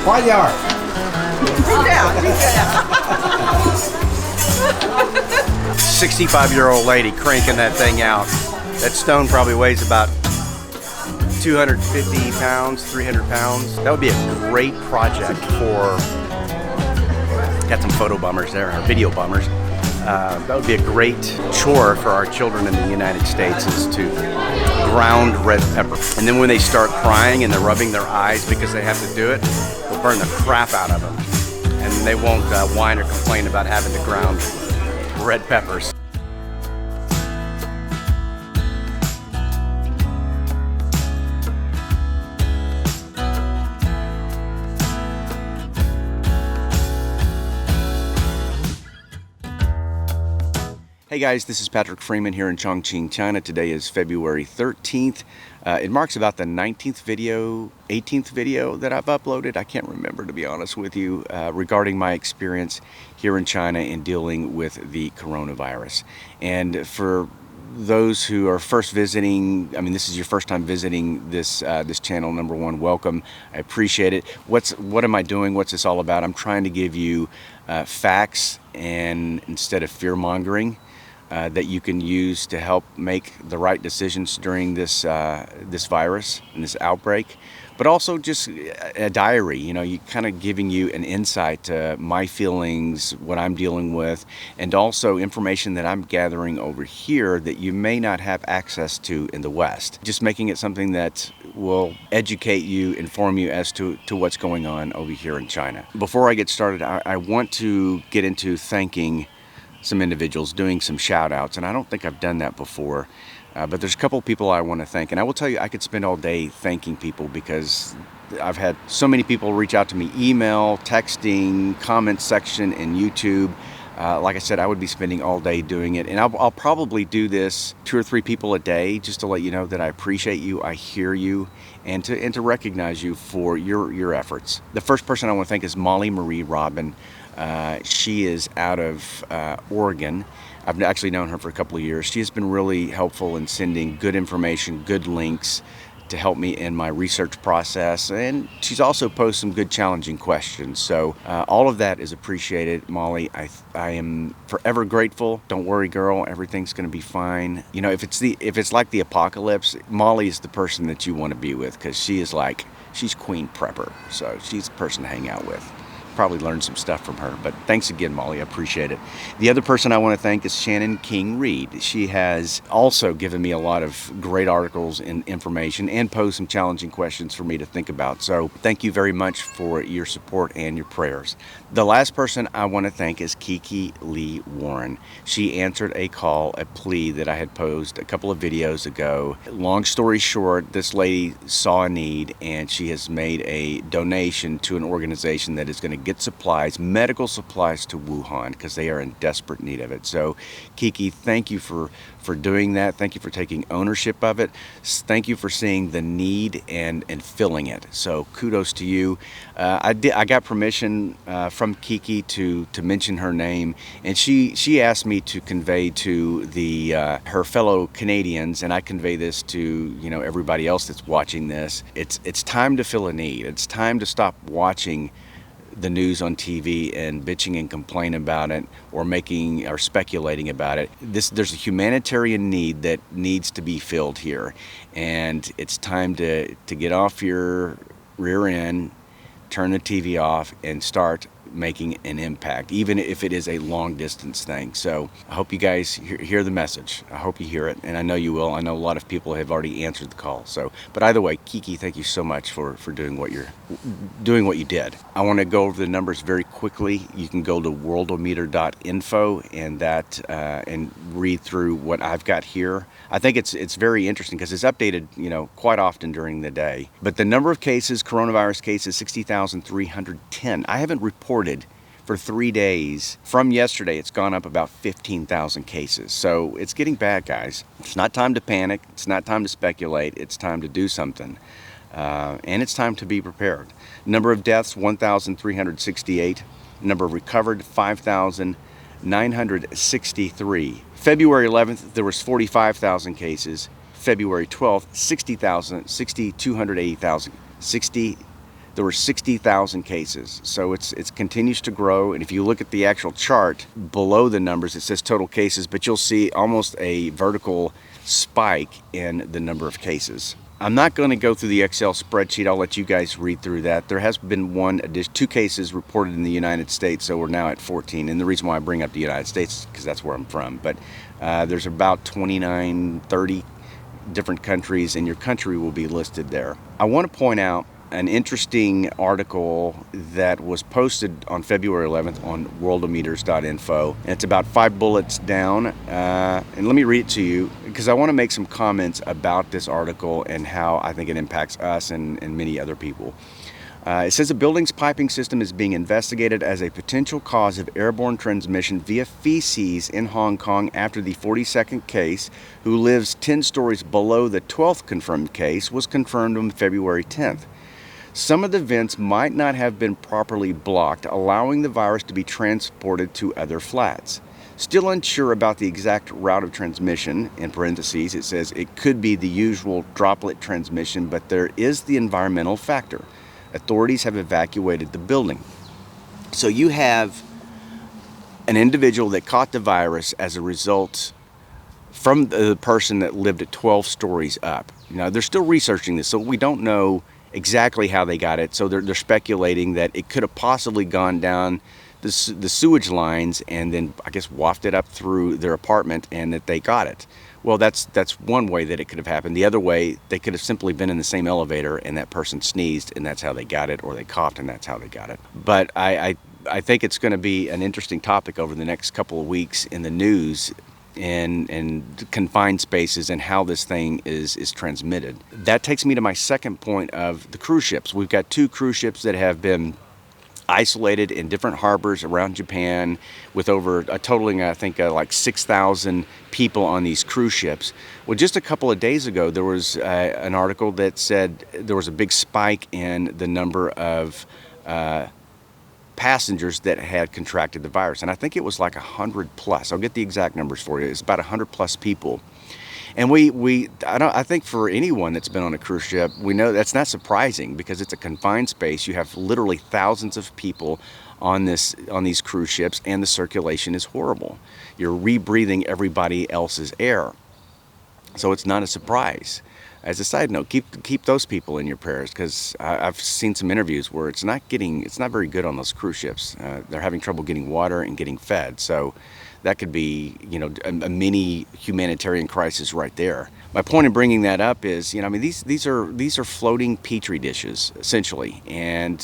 花样。这样。65-year-old lady cranking that thing out. That stone probably weighs about 250 pounds, 300 pounds. That would be a great project for, got some photo bummers there, or video bummers. That would be a great chore for our children in the United States, is to ground red pepper. And then when they start crying and they're rubbing their eyes because they have to do it, they'll burn the crap out of them. And they won't whine or complain about having to ground red peppers. Hey guys, this is Patrick Freeman here in Chongqing, China. Today is February 13th. It marks about the 19th video, 18th video that I've uploaded. I can't remember, to be honest with you, regarding my experience here in China in dealing with the coronavirus. And for those who are first visiting, I mean, this is your first time visiting this this channel, number one, welcome. I appreciate it. What am I doing? What's this all about? I'm trying to give you facts and instead of fear-mongering. That you can use to help make the right decisions during this this virus and this outbreak, but also just a diary, you know, kind of giving you an insight to my feelings, what I'm dealing with, and also information that I'm gathering over here that you may not have access to in the West. Just making it something that will educate you, inform you as to what's going on over here in China. Before I get started, I want to get into thanking some individuals, doing some shout outs, and I don't think I've done that before, but there's a couple of people I want to thank, and I will tell you I could spend all day thanking people because I've had so many people reach out to me, email, texting, comment section, and YouTube. Like I said, I would be spending all day doing it, and I'll probably do this 2 or 3 people a day just to let you know that I appreciate you, I hear you, and to recognize you for your efforts. The first person I want to thank is Molly Marie Robin. She is out of Oregon. I've actually known her for a couple of years. She has been really helpful in sending good information, good links to help me in my research process, and she's also posed some good challenging questions. So all of that is appreciated, Molly. I am forever grateful. Don't worry, girl, everything's going to be fine. You know, if it's like the apocalypse, Molly is the person that you want to be with, because she's Queen Prepper, so she's the person to hang out with. Probably learned some stuff from her, but thanks again, Molly. I appreciate it. The other person I want to thank is Shannon King Reed. She has also given me a lot of great articles and information and posed some challenging questions for me to think about. So thank you very much for your support and your prayers. The last person I want to thank is Kiki Lee Warren. She answered a plea that I had posed a couple of videos ago. Long story short, this lady saw a need and she has made a donation to an organization that is going to get supplies, medical supplies, to Wuhan because they are in desperate need of it. So Kiki, thank you for doing that. Thank you for taking ownership of it. Thank you for seeing the need and filling it. So kudos to you. I got permission from Kiki to mention her name, and she asked me to convey to the her fellow Canadians, and I convey this to everybody else that's watching this. It's time to fill a need. It's time to stop watching the news on TV and bitching and complaining about it or speculating about it. There's a humanitarian need that needs to be filled here, and it's time to get off your rear end, turn the TV off, and start making an impact, even if it is a long distance thing. So I hope you guys hear the message. I hope you hear it, and I know you will. I know a lot of people have already answered the call. So, but either way, Kiki, thank you so much for doing what you did. I want to go over the numbers very quickly. You can go to worldometer.info and read through what I've got here. I think it's very interesting because it's updated quite often during the day. But the number of cases, coronavirus cases, 60,310. I haven't reported for 3 days. From yesterday, it's gone up about 15,000 cases. So it's getting bad, guys. It's not time to panic. It's not time to speculate. It's time to do something. And it's time to be prepared. Number of deaths, 1,368. Number recovered, 5,963. February 11th, there was 45,000 cases. February 12th, 60,280,000. there were 60,000 cases. So it continues to grow. And if you look at the actual chart below the numbers, it says total cases, but you'll see almost a vertical spike in the number of cases. I'm not going to go through the Excel spreadsheet. I'll let you guys read through that. There has been two cases reported in the United States, so we're now at 14. And the reason why I bring up the United States is because that's where I'm from. But there's about 29, 30 different countries, and your country will be listed there. I want to point out an interesting article that was posted on February 11th on worldometers.info, and it's about 5 bullets down, and let me read it to you because I want to make some comments about this article and how I think it impacts us and many other people. It says a building's piping system is being investigated as a potential cause of airborne transmission via feces in Hong Kong after the 42nd case, who lives 10 stories below the 12th confirmed case, was confirmed on February 10th. Some of the vents might not have been properly blocked, allowing the virus to be transported to other flats. Still unsure about the exact route of transmission, in parentheses, it says it could be the usual droplet transmission, but there is the environmental factor. Authorities have evacuated the building. So you have an individual that caught the virus as a result from the person that lived at 12 stories up. Now, they're still researching this, so we don't know exactly how they got it. So they're speculating that it could have possibly gone down the sewage lines and then, I guess, wafted up through their apartment and that they got it. Well, that's one way that it could have happened. The other way, they could have simply been in the same elevator and that person sneezed and that's how they got it, or they coughed and that's how they got it. But I think it's going to be an interesting topic over the next couple of weeks in the news and confined spaces and how this thing is transmitted. That takes me to my second point of the cruise ships. We've got 2 cruise ships that have been isolated in different harbors around Japan with over a totaling, I think, like 6,000 people on these cruise ships. Well, just a couple of days ago, there was an article that said there was a big spike in the number of passengers that had contracted the virus, and I think it was like 100 plus. I'll get the exact numbers for you. It's about 100 plus people. And I think for anyone that's been on a cruise ship, we know that's not surprising because it's a confined space. You have literally thousands of people on these cruise ships, and the circulation is horrible. You're rebreathing everybody else's air, so it's not a surprise. As a side note, keep those people in your prayers, because I've seen some interviews where it's not very good on those cruise ships. They're having trouble getting water and getting fed. So that could be, a mini humanitarian crisis right there. My point in bringing that up is, these are floating petri dishes essentially, and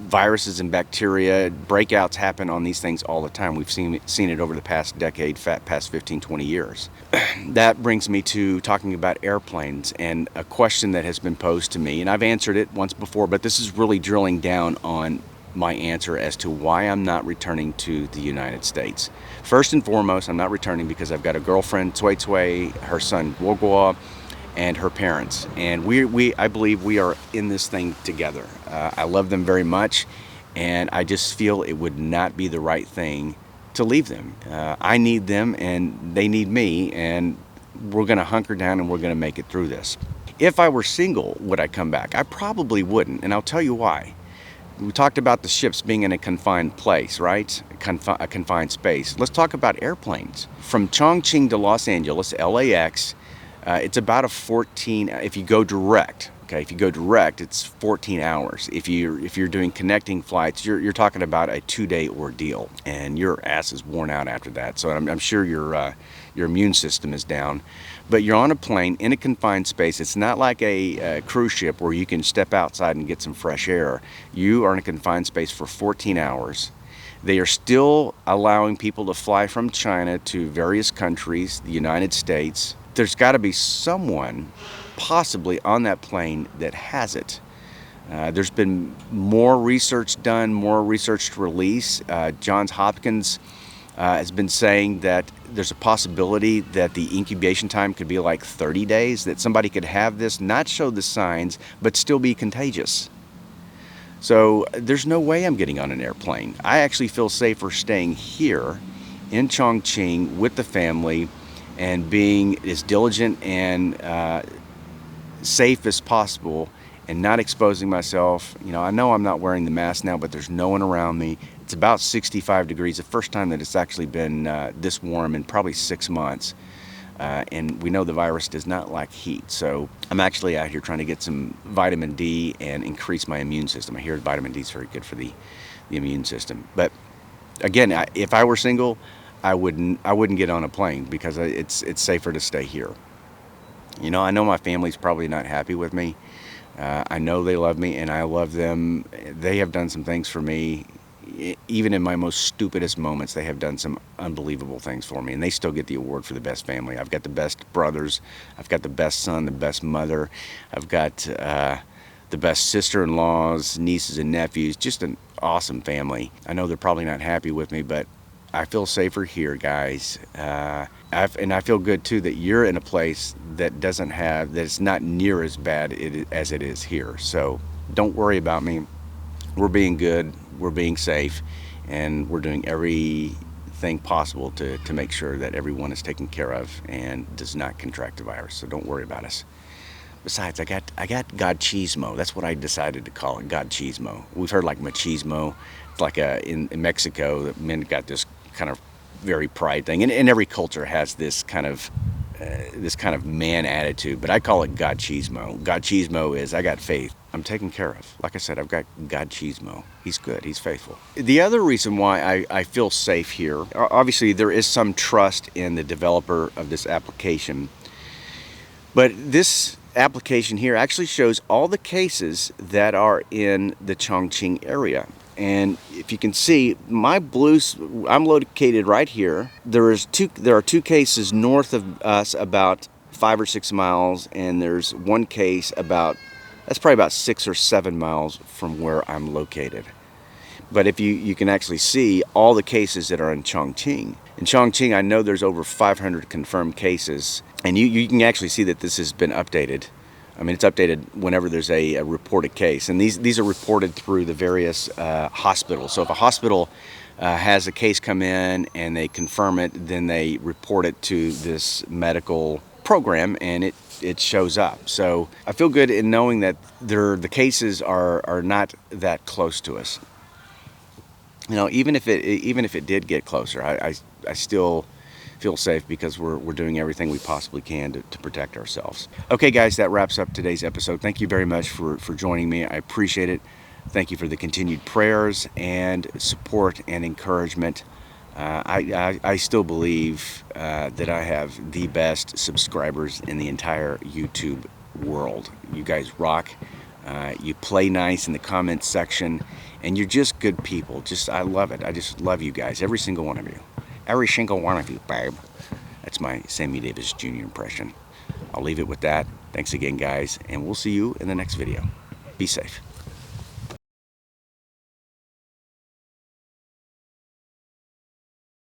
viruses and bacteria breakouts happen on these things all the time. We've seen it over the past decade, past 15, 20 years. That brings me to talking about airplanes and a question that has been posed to me, and I've answered it once before, but this is really drilling down on my answer as to why I'm not returning to the United States. First and foremost, I'm not returning because I've got a girlfriend, Tsui Tsui, her son, Guo, and her parents. And I believe we are in this thing together. I love them very much, and I just feel it would not be the right thing to leave them. I need them, and they need me, and we're going to hunker down, and we're going to make it through this. If I were single, would I come back? I probably wouldn't, and I'll tell you why. We talked about the ships being in a confined place, right? A confined space. Let's talk about airplanes. From Chongqing to Los Angeles, LAX, it's about a 14, if you go direct, okay? If you go direct, it's 14 hours. If you're doing connecting flights, you're talking about a 2-day ordeal, and your ass is worn out after that. So I'm sure your immune system is down. But you're on a plane in a confined space. It's not like a cruise ship where you can step outside and get some fresh air. You are in a confined space for 14 hours. They are still allowing people to fly from China to various countries, the United States. There's got to be someone possibly on that plane that has it. There's been more research done, more research released. Johns Hopkins has been saying that there's a possibility that the incubation time could be like 30 days, that somebody could have this, not show the signs, but still be contagious. So there's no way I'm getting on an airplane. I actually feel safer staying here in Chongqing with the family and being as diligent and safe as possible and not exposing myself. You know, I know I'm not wearing the mask now, but there's no one around me. It's about 65 degrees, the first time that it's actually been this warm in probably 6 months. And we know the virus does not like heat. So I'm actually out here trying to get some vitamin D and increase my immune system. I hear vitamin D is very good for the immune system. But again, if I were single, I wouldn't get on a plane because it's safer to stay here. You know, I know my family's probably not happy with me. I know they love me and I love them. They have done some things for me. Even in my most stupidest moments, they have done some unbelievable things for me, and they still get the award for the best family. I've got the best brothers, I've got the best son, the best mother, I've got the best sister-in-laws, nieces and nephews, just an awesome family. I know they're probably not happy with me, but I feel safer here, guys. And I feel good too that you're in a place that doesn't have, that it's not near as bad as it is here. So don't worry about me. We're being good, we're being safe, and we're doing everything possible to make sure that everyone is taken care of and does not contract the virus. So don't worry about us. Besides, I got God Chismo. That's what I decided to call it, God Chismo. We've heard like machismo. It's like in Mexico, that men got this kind of very pride thing, and every culture has this kind of man attitude, but I call it God Chismo. God Chismo is, I got faith. I'm taken care of. Like I said, I've got God Chismo. He's good. He's faithful. The other reason why I feel safe here, obviously there is some trust in the developer of this application, but this application here actually shows all the cases that are in the Chongqing area. And if you can see, I'm located right here. There are two cases north of us about 5 or 6 miles, and there's one case that's probably about 6 or 7 miles from where I'm located. But if you can actually see all the cases that are in Chongqing. In Chongqing, I know there's over 500 confirmed cases, and you can actually see that this has been updated. I mean, it's updated whenever there's a reported case, and these are reported through the various hospitals. So if a hospital has a case come in and they confirm it, then they report it to this medical program, and it shows up. So I feel good in knowing that the cases are not that close to us. You know, even if it did get closer, I still feel safe because we're doing everything we possibly can to protect ourselves. Okay, guys, that wraps up today's episode. Thank you very much for joining me. I appreciate it. Thank you for the continued prayers and support and encouragement. I still believe that I have the best subscribers in the entire YouTube world. You guys rock. You play nice in the comments section, and you're just good people. I love it. I just love you guys, every single one of you. Every single one of you, babe. That's my Sammy Davis Jr. impression. I'll leave it with that. Thanks again, guys, and we'll see you in the next video. Be safe.